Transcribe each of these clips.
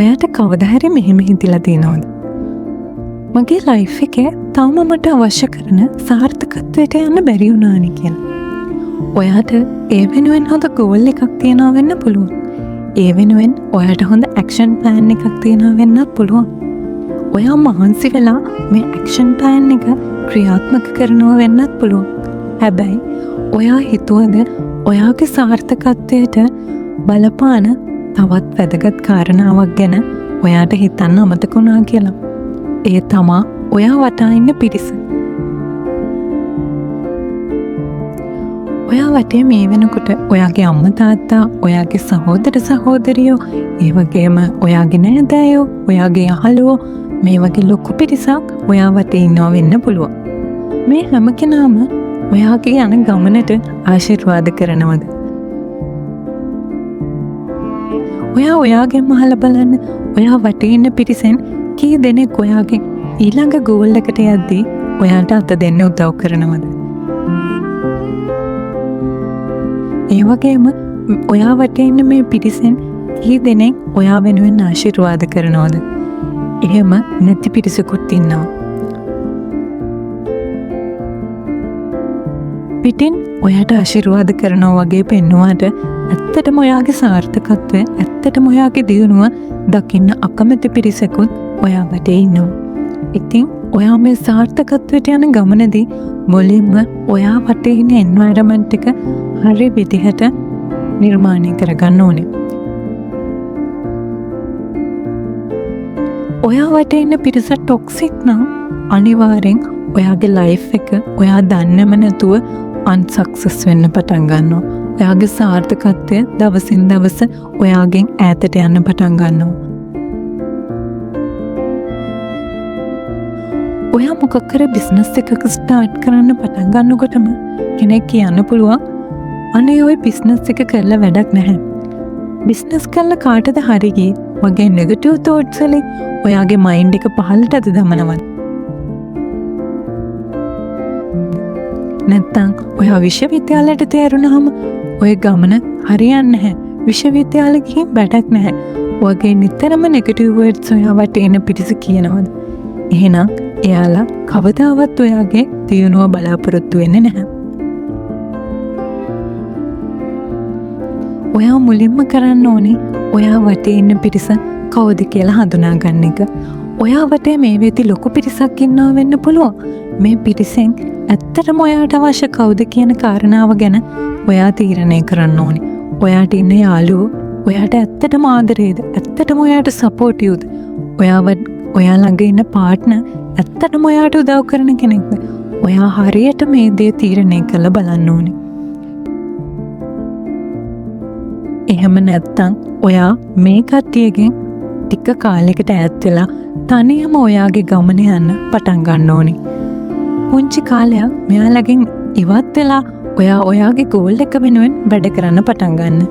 ඔයාට කවදා හරි මෙහෙම හිතිලා තියෙනවද? මගේ ලයිෆ් එකේ තාම මට අවශ්‍ය කරන සාර්ථකත්වයට යන්න බැරි වුණානේ කියලා. ඔයාට ඒ වෙනුවෙන් හොඳ ගෝල් එකක් තියනවා වෙන්න පුළුවන්. ඒ වෙනුවෙන් ඔයාට හොඳ ඇක්ෂන් ප්ලෑන් එකක් තියනවා වෙන්නත් පුළුවන්. ඔයා මහන්සි වෙලා මේ ඇක්ෂන් ප්ලෑන් එක ක්‍රියාත්මක කරනවා වෙන්නත් පුළුවන්. හැබැයි ඔයා හිතුවද ඔයාගේ සාර්ථකත්වයට බලපාන තවත් වැදගත් කාරණාවක් ගැන ඔයාට හිතන්න අමතක වුණා කියලා? ඒ තමා ඔයා වටා ඉන්න පිරිස. ඔයා වටේ මේ වෙනකොට ඔයාගේ අම්මා තාත්තා, ඔයාගේ සහෝදර සහෝදරියෝ, ඒ වගේම ඔයාගේ නෑදෑයෝ, ඔයාගේ යහළුවෝ, මේ වගේ ලොකු පිරිසක් ඔයා වටේ ඉන්නවා වෙන්න පුළුවන්. මේ හැම කෙනාම ඔයාගේ යන ගමනට ආශිර්වාද කරනවද? ඔයා ඔයාගෙන් අහලා බලන්න, ඔයා වටේ ඉන්න පිරිසෙන් කී දෙනෙක් ඔයාගේ ඊළඟ ගෝල් එකට යද්දී ඔයාට අත දෙන්න උදව් කරනවද? ඒ වගේම ඔයා වටේ ඉන්න මේ පිරිසෙන් කී දෙනෙක් ඔයා වෙනුවෙන් ආශිර්වාද කරනවද? එහෙම නැති පිරිසකුත් ඉන්නවා. පිටින් ඔයාට ආශිර්වාද කරනවා වගේ පෙන්නුවාට ඇත්තටම ඔයාගේ සාර්ථකත්වය, ඇත්තටම ඔයාගේ දියුණුව දකින්න අකමැති පිරිසකුත් ඔයා වටේ ඉන්නවා. ඉතින් ඔයා මේ සාර්ථකත්වයට යන ගමනදී මුලින්ම ඔයා වටේ ඉන්න එන්වයරන්මන්ට් එක හරි විදිහට නිර්මාණය කරගන්න ඕනේ. ඔයා වටේ ඉන්න පිරිස ටොක්සික් නම් අනිවාර්යෙන් ඔයාගේ ලයිෆ් එක ඔයා දන්නේම නැතුව අන්සක්සස් වෙන්න පටන් ගන්නවා. ඔයාගේ සාර්ථකත්වය දවසින් දවස ඔයාගෙන් ඈතට යන්න පටන් ගන්නවා. ඔයා මොකක් කර බිස්නස් එකක ස්ටාර්ට් කරන්න පටන් ගන්නකොටම කෙනෙක් කියන්න පුළුවන්, අනේ ඔය බිස්නස් එක කරලා වැඩක් නැහැ. බිස්නස් කරලා කාටද හරි ගියේ වගේ නෙගටිව් තෝට්ස් වලින් ඔයාගේ මයින්ඩ් එක පහළටද දමනවා. නැත්තම් ඔයා විශ්වවිද්‍යාලයට තේරුණාම ඔය ගමන හරියන්නේ නැහැ, විශ්වවිද්‍යාලෙ ගිහින් වැඩක් නැහැ වගේ නිතරම නෙගටිව් වර්ඩ්ස් ඔයා වටේ ඉන්න පිරිස කියනවද? එහෙනම් එයාලා කවදාවත් ඔයාගේ දියුණුව බලාපොරොත්තු වෙන්නේ නැහැ. ඔයා මුලින්ම කරන්න ඕනේ ඔයා වටේ ඉන්න පිරිස කවුද කියලා හඳුනා ගන්න එක. ඔයා වටේ මේ වෙති ලොකු පිරිසක් ඉන්නවා වෙන්න පුළුවන්. මේ පිරිසෙන් ඇත්තටම ඔයාට අවශ්‍ය කවුද කියන කාරණාව ගැන ඔයා තීරණය කරන්න ඕනේ. ඔයාට ඉන්න යාළුවෝ ඔයාට ඇත්තටම ආදරේද? ඇත්තටම ඔයාට සපෝටිව්ද? ඔයා ළඟ ඉන්න පාර්ට්නර් ඇත්තටම ඔයාට උදව් කරන කෙනෙක්ද? ඔයා හරියට මේ දේ තීරණය කරලා බලන්න ඕනේ. එහෙම නැත්තම් ඔයා මේ කට්ටියගෙන් ටික කාලයකට ඈත් වෙලා තනියම ඔයාගේ ගමන යන්න පටන් ගන්න ඕනේ. පුංචි කාලයක් මෙයාලගෙන් ඉවත් වෙලා ඔයා ඔයාගේ ගෝල් එක වෙනුවෙන් වැඩ කරන්න පටන් ගන්න.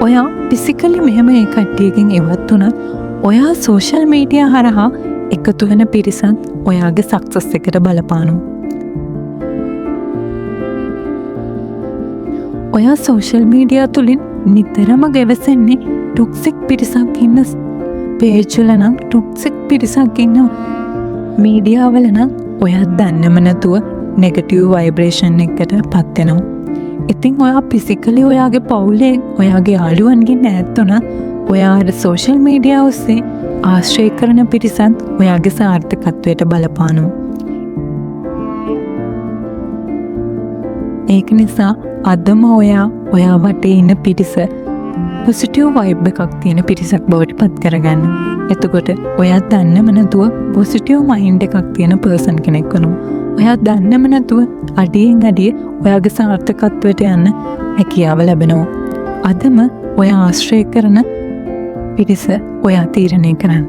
ඔයා ෆිසිකලි මෙහෙම ඒ කට්ටියකින් ඉවත් වුණත් ඔයා සෝෂල් මීඩියා හරහා එකතු වෙන පිරිසත් ඔයාගේ සක්සස් එකට බලපානවා. ඔයා සෝෂල් මීඩියා තුලින් නිතරම ගැවසෙන්නේ ටොක්සික් පිරිසක් ඉන්න පේජ් වල නම් ටොක්සික් පිරිසක් ඉන්න මීඩියා වල නම් ඔයා දන්නේම නැතුව නෙගටිව් වයිබ්‍රේෂන් එකකට පත් වෙනවා. ඉතින් ඔයා ෆිසිකලි ඔයාගේ පවුලේ ඔයාගේ යාළුවන්ගෙන් ඈත් වුණා ඔයා සෝෂල් මීඩියා ඔස්සේ ආශ්‍රය කරන පිරිසත් ඔයාගේ සාර්ථකත්වයට බලපානවා. ඒක නිසා අදම ඔයා වටේ ඉන්න පිරිස පොසිටිව් වයිබ් එකක් තියෙන පිරිසක් බවට පත් කරගන්න. එතකොට ඔයා දන්නේම නැතුව පොසිටිව් මයින්ඩ් එකක් තියෙන පර්සන් කෙනෙක් වෙනවා. ඔයා දන්නේම නැතුව අඩියෙන් අඩිය ඔයාගේ සාර්ථකත්වයට යන්න හැකියාව ලැබෙනවා. අදම ඔයා ආශ්‍රය කරන පිරිස ඔයා තීරණය කරන්න.